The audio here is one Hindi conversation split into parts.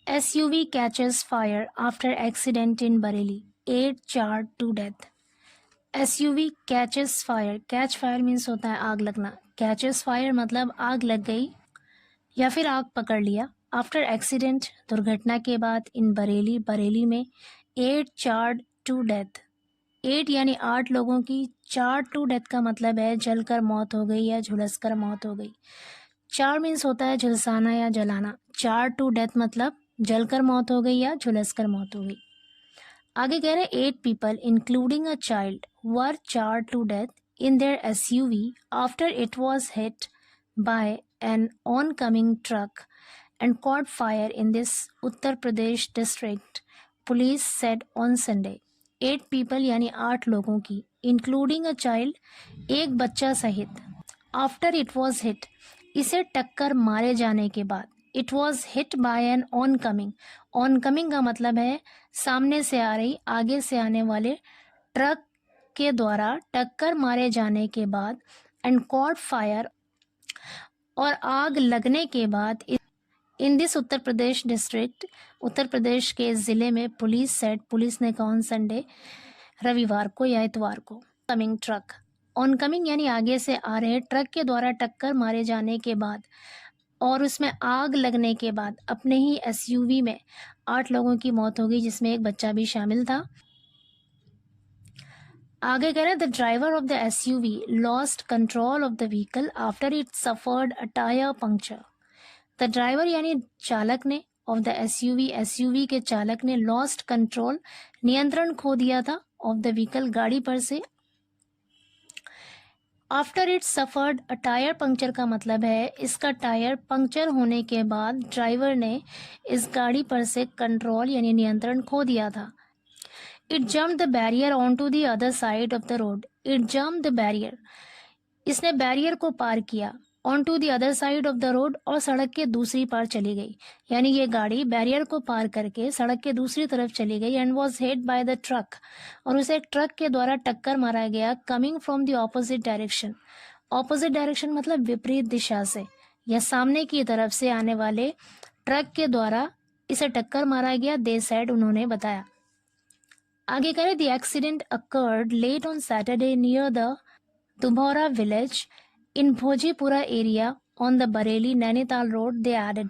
SUV catches fire after accident in Bareilly. 8 charred to death. SUV catches fire. Catch fire means होता है आग लगना. Catches fire मतलब आग लग गई या फिर आग पकड़ लिया. After accident दुर्घटना के बाद in बरेली, बरेली में 8 charred to death. 8 यानी 8 लोगों की, charred to death का मतलब है जलकर मौत हो गई या झुलसकर मौत हो गई. चार मीन्स होता है झुलसाना या जलाना. चार टू डेथ मतलब जलकर मौत हो गई या झुलसकर मौत हो गई. आगे कह रहे 8 people including a child were charred to death in their SUV after it was hit by an oncoming truck and caught fire in this Uttar Pradesh district, police said on Sunday. 8 people यानी 8 लोगों की, इंक्लूडिंग अ चाइल्ड एक बच्चा सहित, आफ्टर इट वॉज हिट इसे टक्कर मारे जाने के बाद, it was hit by an oncoming. Oncoming का मतलब है सामने से आ रही, आगे से आने वाले ट्रक के द्वारा टक्कर मारे जाने के बाद, एंड कॉट फायर और आग लगने के बाद, in this Uttar Pradesh district Uttar Pradesh के ज़िले में, पुलिस सेड पुलिस ने कहा ऑन संडे रविवार को या इतवार को. कमिंग ट्रक, ऑनकमिंग यानी आगे से आ रहे ट्रक के द्वारा टक्कर मारे जाने के बाद और उसमें आग लगने के बाद अपने ही SUV में 8 लोगों की मौत हो गई जिसमें एक बच्चा भी शामिल था. आगे कह रहे the driver of the SUV lost control of the vehicle after it suffered a tyre puncture. The driver यानी चालक ने, ऑफ द SUV के चालक ने लॉस्ट कंट्रोल नियंत्रण खो दिया था, ऑफ द व्हीकल गाड़ी पर से, after it suffered a tyre puncture का मतलब है इसका टायर पंक्चर होने के बाद ड्राइवर ने इस गाड़ी पर से कंट्रोल यानी नियंत्रण खो दिया था. It jumped the barrier on to the other side of the road. It jumped the barrier, इसने बैरियर को पार किया, on to the other side of the road और सड़क के दूसरी पार चली गई. यानी ये गाड़ी बैरियर को पार करके सड़क के दूसरी तरफ चली गई. And was hit by the truck, और उसे एक ट्रक के द्वारा टक्कर मारा गया, coming from the opposite direction. Opposite direction मतलब विपरीत दिशा से या सामने की तरफ से आने वाले ट्रक के द्वारा इसे टक्कर मारा गया, दे सेड उन्होंने बताया. आगे करें the accident occurred late on Saturday near the Dubhaura village in Bhojipura area on the Bareilly Nainital road, they added.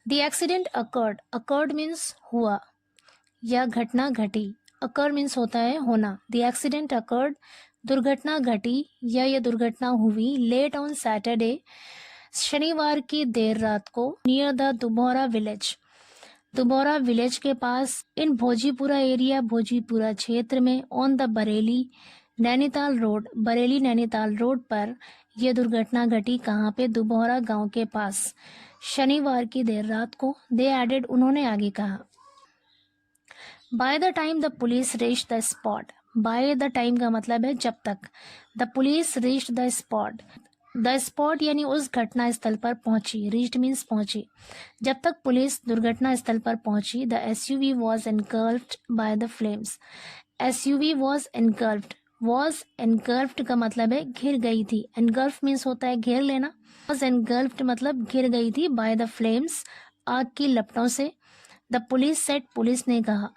The accident occurred. Occurred means हुआ या घटना घटी. Occur means होता है होना. The accident occurred, दुर्घटना घटी या ये दुर्घटना हुई, late on Saturday, शनिवार की देर रात को, near the दुभौरा विलेज, दुभौरा विलेज के पास, इन भोजीपुरा एरिया, भोजीपुरा क्षेत्र में, on the Bareilly Nainital road, Bareilly Nainital road पर यह दुर्घटना घटी. कहाँ पे? दुभौरा गांव के पास, शनिवार की देर रात को. दे एडेड, उन्होंने आगे कहा. By the time the police reached the spot. By the time का मतलब है जब तक. The police reached the spot, the spot यानी उस घटना स्थल पर पहुंची. रीच्ड मीन्स पहुंची. जब तक पुलिस दुर्घटना स्थल पर पहुंची, the SUV was engulfed by the flames. SUV was engulfed, was engulfed का मतलब है घिर गई थी. एनगल्फ मीन्स होता है घेर लेना. वॉज एनगल्फ्ड मतलब घिर गई थी, बाय द फ्लेम्स आग की लपटों से. द पुलिस सेड पुलिस ने कहा.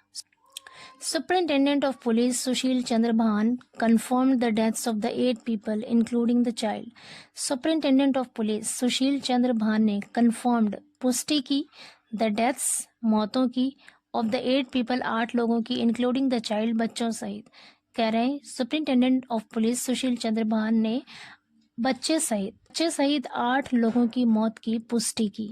Superintendent of police Sushil Chandra भान confirmed the deaths of the 8 people including the child. Superintendent of police Sushil Chandra Bhan ने confirmed पुष्टि की, the deaths मौतों की, of the 8 people 8 लोगों की, including the child बच्चों सहित. कह रहे हैं superintendent of police Sushil Chandra Bhan ने बच्चे सहित 8 लोगों की मौत की पुष्टि की.